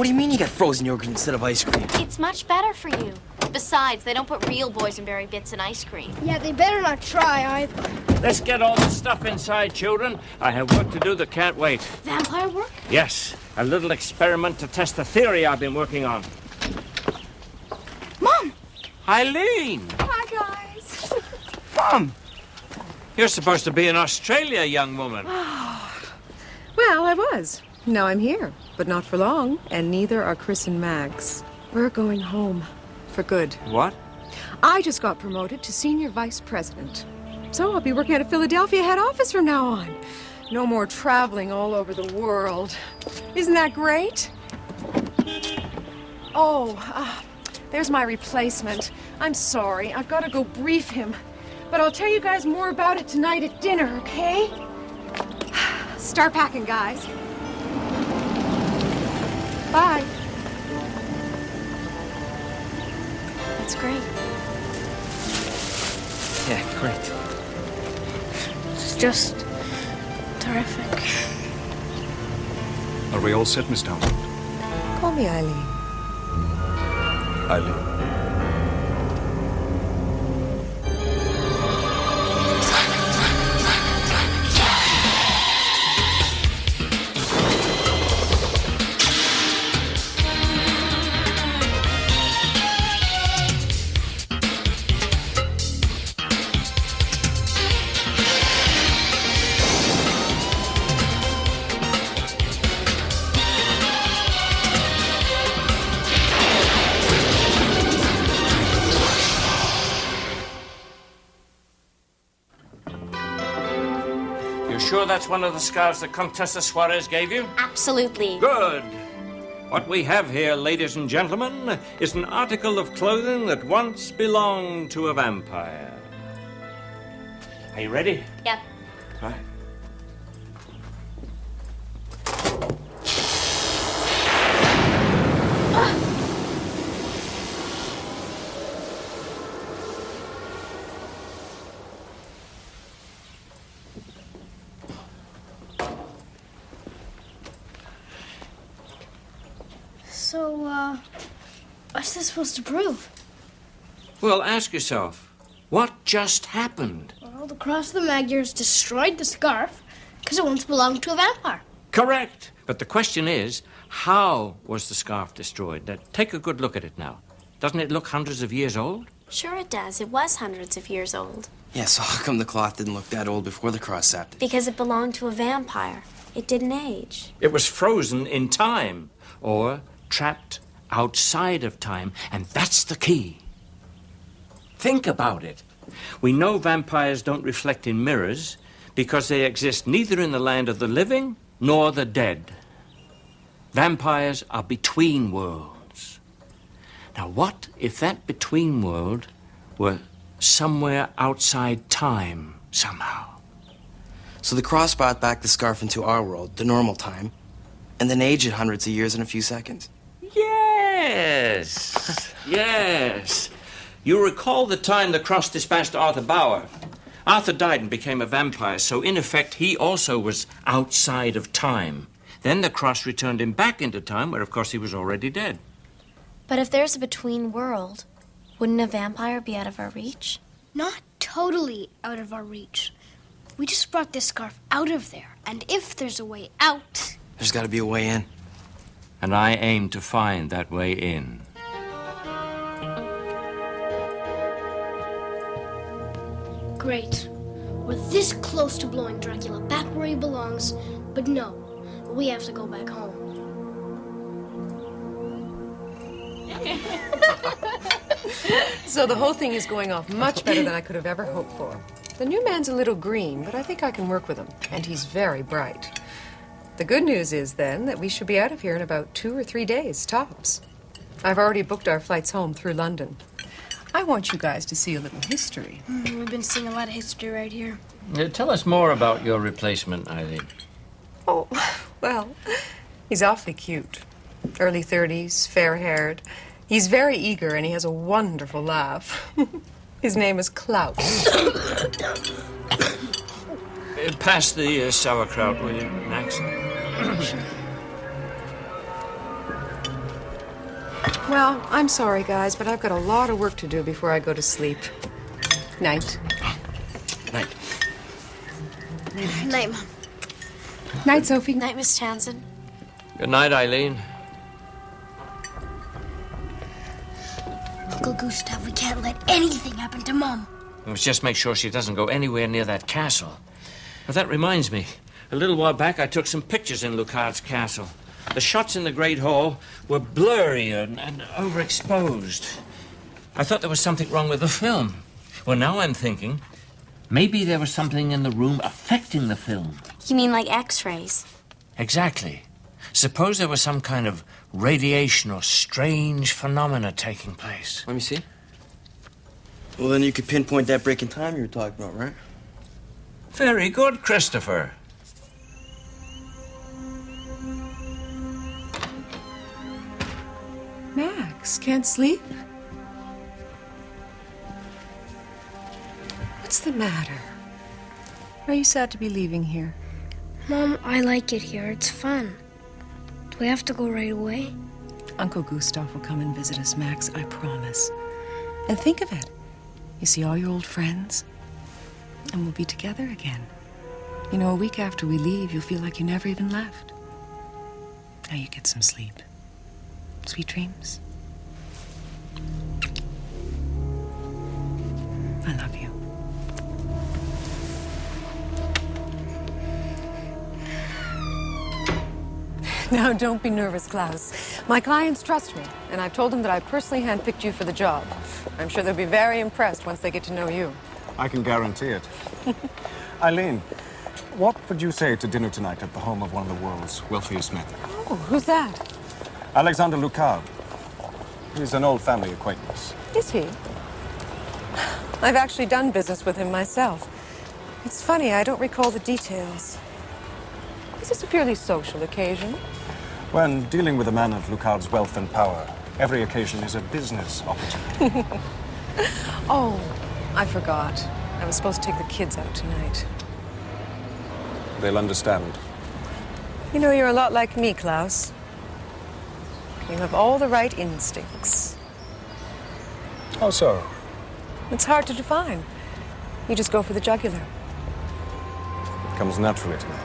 What do you mean you got frozen yogurt instead of ice cream? It's much better for you. Besides, they don't put real boysenberry bits in ice cream. Yeah, they better not try either. Let's get all the stuff inside, children. I have work to do that can't wait. Vampire work? Yes, a little experiment to test the theory I've been working on. Mom! Eileen! Hi, guys. Mom! You're supposed to be in Australia, young woman. Well, I was. Now I'm here, but not for long, and neither are Chris and Max. We're going home. For good. What? I just got promoted to senior vice president. So I'll be working at a Philadelphia head office from now on. No more traveling all over the world. Isn't that great? Oh, there's my replacement. I'm sorry. I've got to go brief him. But I'll tell you guys more about it tonight at dinner, okay? Start packing, guys. Bye. That's great. Yeah, great. It's just terrific. Are we all set, Miss Townsend? Call me Eileen. Eileen. Sure that's one of the scarves that Contessa Suarez gave you? Absolutely. Good. What we have here, ladies and gentlemen, is an article of clothing that once belonged to a vampire. Are you ready? Yep. Right. So, what's this supposed to prove? Well, ask yourself, what just happened? Well, the Cross of the Magyars destroyed the scarf because it once belonged to a vampire. Correct. But the question is, how was the scarf destroyed? Now, take a good look at it now. Doesn't it look hundreds of years old? Sure it does. It was hundreds of years old. Yeah, so how come the cloth didn't look that old before the cross sapped it? Because it belonged to a vampire. It didn't age. It was frozen in time, or trapped outside of time, and that's the key. Think about it. We know vampires don't reflect in mirrors because they exist neither in the land of the living nor the dead. Vampires are between worlds. Now, what if that between world were somewhere outside time somehow? So the cross brought back the scarf into our world, the normal time, and then aged it hundreds of years in a few seconds. Yes. Yes. You recall the time the cross dispatched Arthur Bauer. Arthur died and became a vampire, so in effect he also was outside of time. Then the cross returned him back into time, where of course he was already dead. But if there's a between world, wouldn't a vampire be out of our reach? Not totally out of our reach. We just brought this scarf out of there, and if there's a way out... There's got to be a way in. And I aim to find that way in. Great. We're this close to blowing Dracula back where he belongs, but no, we have to go back home. So the whole thing is going off much better than I could have ever hoped for. The new man's a little green, but I think I can work with him, and he's very bright. The good news is, then, that we should be out of here in about 2 or 3 days, tops. I've already booked our flights home through London. I want you guys to see a little history. We've been seeing a lot of history right here. Tell us more about your replacement, Eileen. Oh, well, he's awfully cute. Early 30s, fair-haired. He's very eager, and he has a wonderful laugh. His name is Klaus. Pass the sauerkraut, will you, Max? Well, I'm sorry, guys, but I've got a lot of work to do before I go to sleep. Night. Night. Night, Mom. Night, Sophie. Night, Miss Townsend. Good night, Eileen. Uncle Gustav, we can't let anything happen to Mom. We must just make sure she doesn't go anywhere near that castle. But that reminds me. A little while back, I took some pictures in Lucard's castle. The shots in the Great Hall were blurry and overexposed. I thought there was something wrong with the film. Well, now I'm thinking maybe there was something in the room affecting the film. You mean like X-rays? Exactly. Suppose there was some kind of radiation or strange phenomena taking place. Let me see. Well, then you could pinpoint that break in time you were talking about, right? Very good, Christopher. Max, can't sleep? What's the matter? Are you sad to be leaving here? Mom, I like it here. It's fun. Do we have to go right away? Uncle Gustav will come and visit us, Max, I promise. And think of it. You see all your old friends, and we'll be together again. You know, a week after we leave, you'll feel like you never even left. Now you get some sleep. Sweet dreams. I love you. Now, don't be nervous, Klaus. My clients trust me, and I've told them that I personally handpicked you for the job. I'm sure they'll be very impressed once they get to know you. I can guarantee it. Eileen, what would you say to dinner tonight at the home of one of the world's wealthiest men? Oh, who's that? Alexander Lucard. He's an old family acquaintance. Is he? I've actually done business with him myself. It's funny, I don't recall the details. Is this a purely social occasion? When dealing with a man of Lucard's wealth and power, every occasion is a business opportunity. Oh, I forgot. I was supposed to take the kids out tonight. They'll understand. You know, you're a lot like me, Klaus. You have all the right instincts. How so? It's hard to define. You just go for the jugular. It comes naturally to me.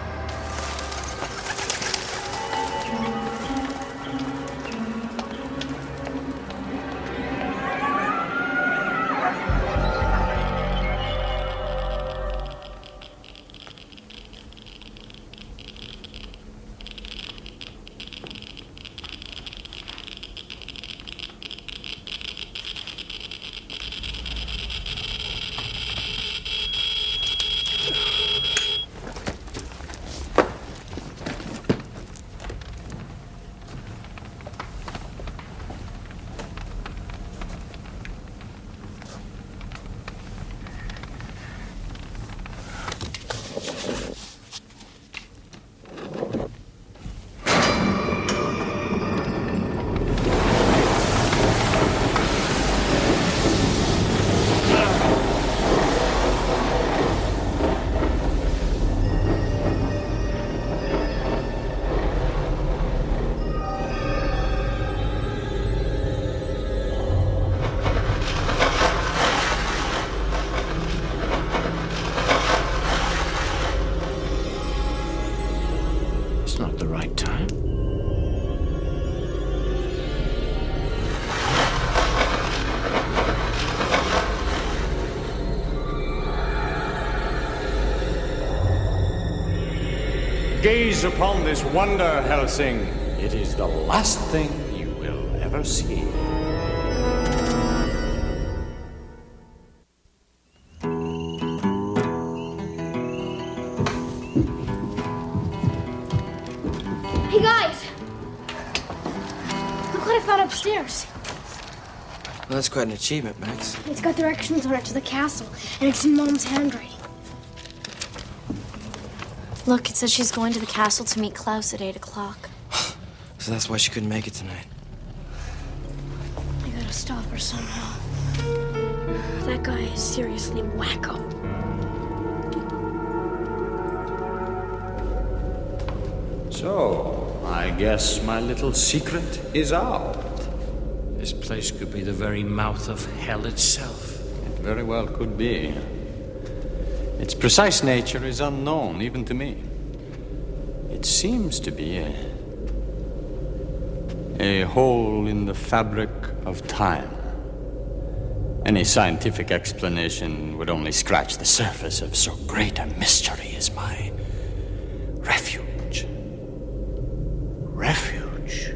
It's not the right time. Gaze upon this wonder, Helsing. It is the last thing you will ever see. Hey, guys! Look what I found upstairs. Well, that's quite an achievement, Max. It's got directions on it to the castle, and it's in Mom's handwriting. Look, it says she's going to the castle to meet Klaus at 8 o'clock. So that's why she couldn't make it tonight. I gotta stop her somehow. That guy is seriously wacko. So, I guess my little secret is out. This place could be the very mouth of hell itself. It very well could be. Its precise nature is unknown, even to me. It seems to be a hole in the fabric of time. Any scientific explanation would only scratch the surface of so great a mystery as my refuge. Refuge?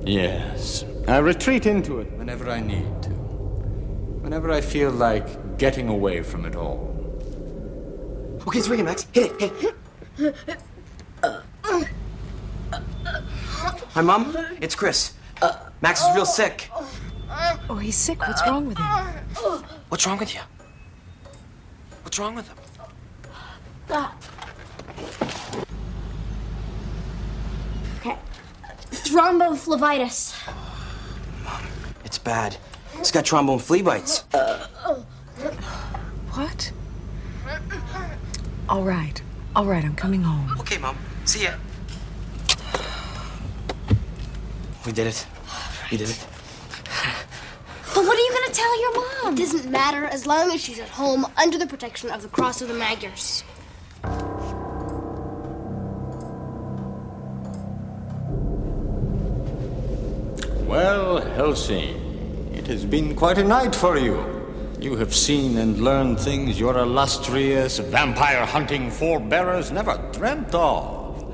Yes. I retreat into it whenever I need to. Whenever I feel like getting away from it all. Okay, it's ringing, Max. Hit it, hit it. Hi, Mom. It's Chris. Max is real sick. Oh, he's sick. What's wrong with him? What's wrong with you? What's wrong with him? Okay. Thrombophlebitis. It's bad. He's got trombone flea bites. What? All right, I'm coming home. Okay, Mom. See ya. We did it. We did it. But what are you gonna tell your mom? It doesn't matter as long as she's at home under the protection of the Cross of the Magyars. Well, Helsing, it has been quite a night for you. You have seen and learned things your illustrious vampire-hunting forebearers never dreamt of.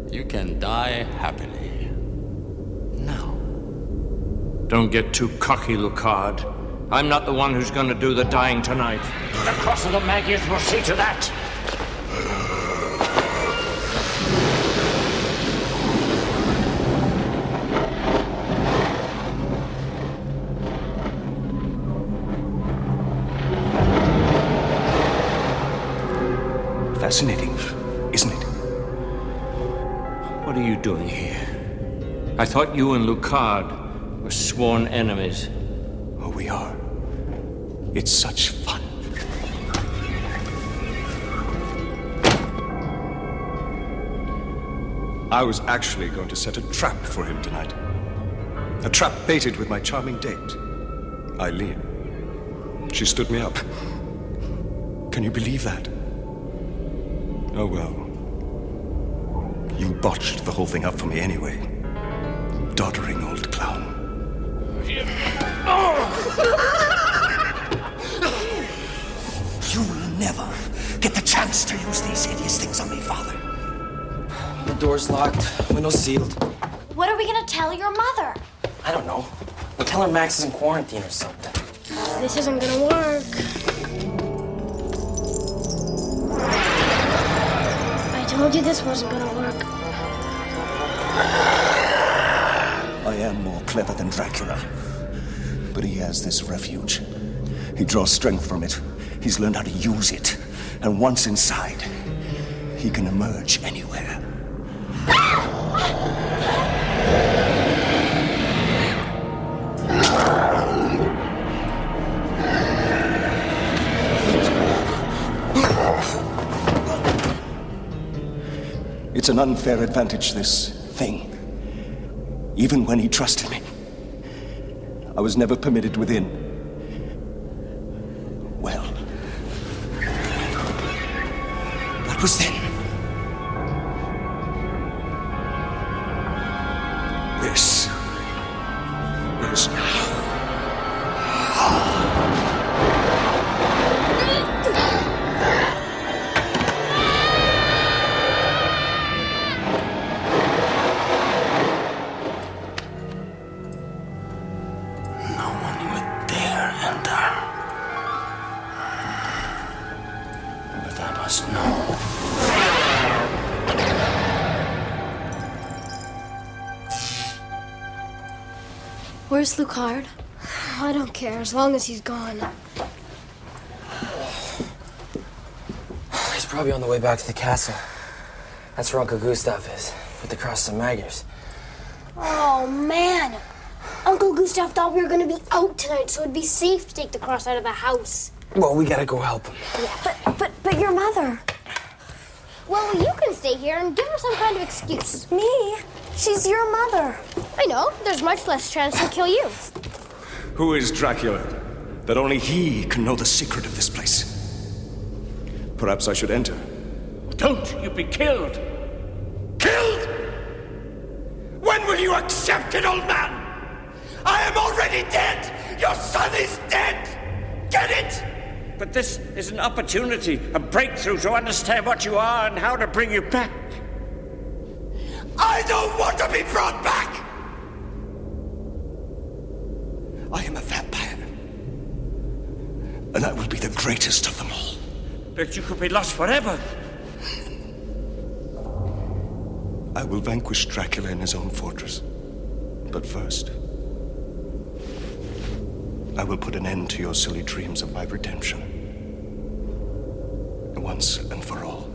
You can die happily. Now. Don't get too cocky, Lucard. I'm not the one who's going to do the dying tonight. The Cross of the Magyars will see to that. Fascinating, isn't it? What are you doing here? I thought you and Lucard were sworn enemies. Oh, we are. It's such fun. I was actually going to set a trap for him tonight. A trap baited with my charming date, Eileen. She stood me up. Can you believe that? Oh, well. You botched the whole thing up for me anyway. Doddering old clown. You'll never get the chance to use these hideous things on me, Father. The door's locked, windows sealed. What are we gonna tell your mother? I don't know. We'll tell her Max is in quarantine or something. This isn't gonna work. I told you this wasn't gonna work. I am more clever than Dracula. But he has this refuge. He draws strength from it. He's learned how to use it. And once inside, he can emerge anywhere. It's an unfair advantage, this thing. Even when he trusted me, I was never permitted within. Well, what was then? This is now. Where's Lucard? I don't care as long as he's gone. He's probably on the way back to the castle. That's where Uncle Gustav is, with the Cross of Magyars. Oh, man. Uncle Gustav thought we were going to be out tonight, so it'd be safe to take the cross out of the house. Well, we gotta go help him. Yeah. But your mother. Well, you can stay here and give her some kind of excuse. Me? She's your mother. I know. There's much less chance she'll kill you. Who is Dracula? That only he can know the secret of this place. Perhaps I should enter. Don't you be killed! Killed? When will you accept it, old man? I am already dead! Your son is dead! Get it? But this is an opportunity, a breakthrough to understand what you are and how to bring you back. I don't want to be brought back! I am a vampire. And I will be the greatest of them all. But you could be lost forever. I will vanquish Dracula in his own fortress. But first, I will put an end to your silly dreams of my redemption. Once and for all.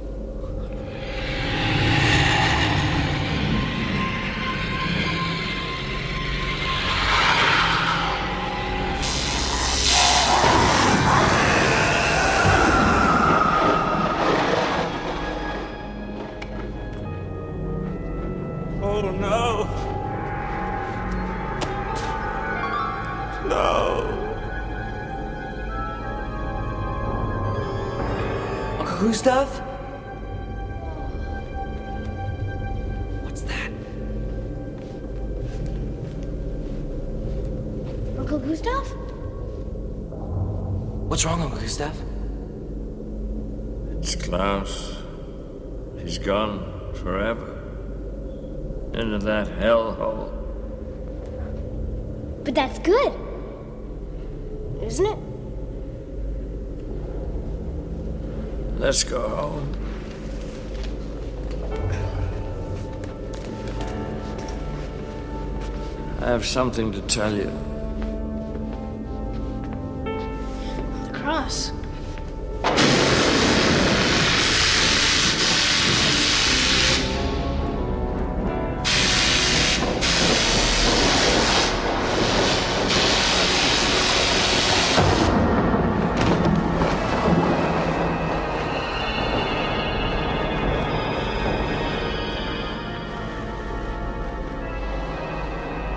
Oh, no. No. Uncle Gustav? What's that? Uncle Gustav? What's wrong, Uncle Gustav? It's Klaus. He's gone forever. Into that hellhole. But that's good, isn't it? Let's go home. I have something to tell you. The cross.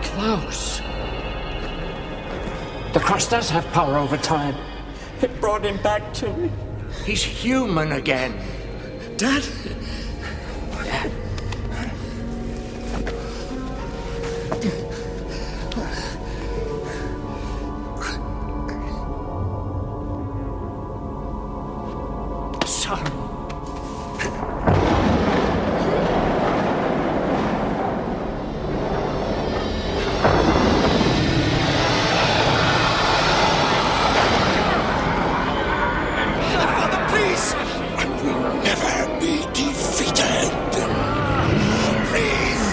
Klaus. The cross does have power over time. It brought him back to me. He's human again. Dad? Son. Never be defeated. Please!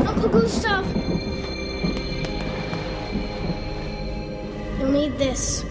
Uncle Gustav! You'll need this.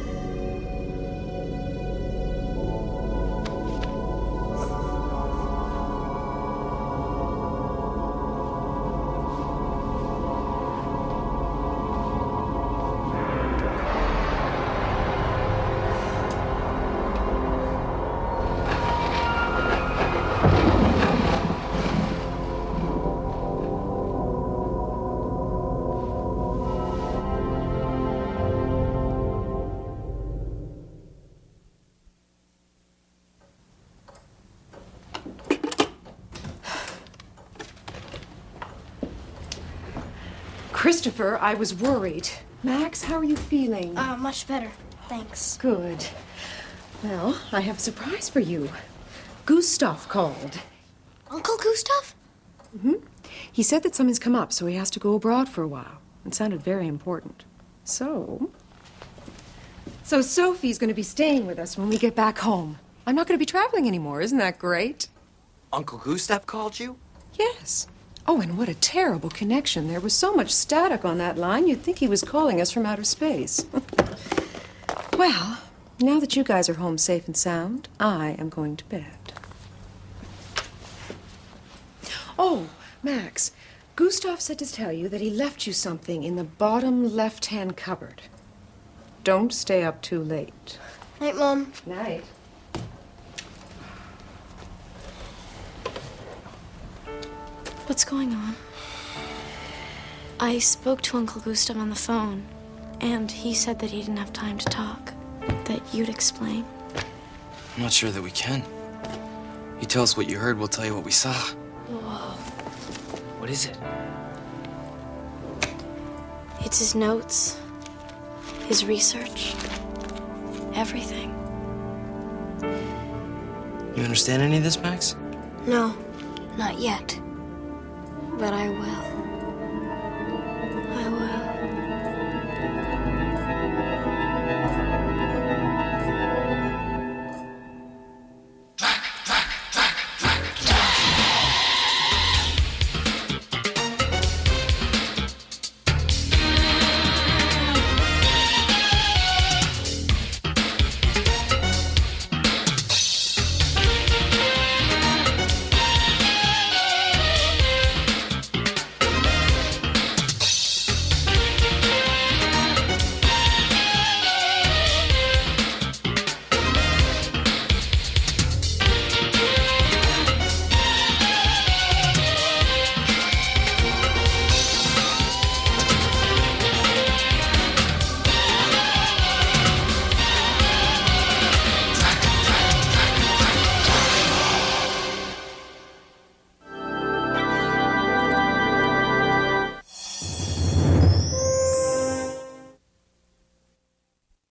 Christopher, I was worried. Max, how are you feeling? Much better. Thanks. Good. Well, I have a surprise for you. Gustav called. Uncle Gustav? He said that something's come up, so he has to go abroad for a while. It sounded very important. So Sophie's going to be staying with us when we get back home. I'm not going to be traveling anymore. Isn't that great? Uncle Gustav called you? Yes. Oh, and what a terrible connection. There was so much static on that line, you'd think he was calling us from outer space. Well, now that you guys are home safe and sound, I am going to bed. Oh, Max, Gustav said to tell you that he left you something in the bottom left-hand cupboard. Don't stay up too late. Night, Mom. Night. What's going on? I spoke to Uncle Gustav on the phone, and he said that he didn't have time to talk. That you'd explain. I'm not sure that we can. You tell us what you heard, we'll tell you what we saw. Whoa. What is it? It's his notes, his research, everything. You understand any of this, Max? No, not yet. But I will.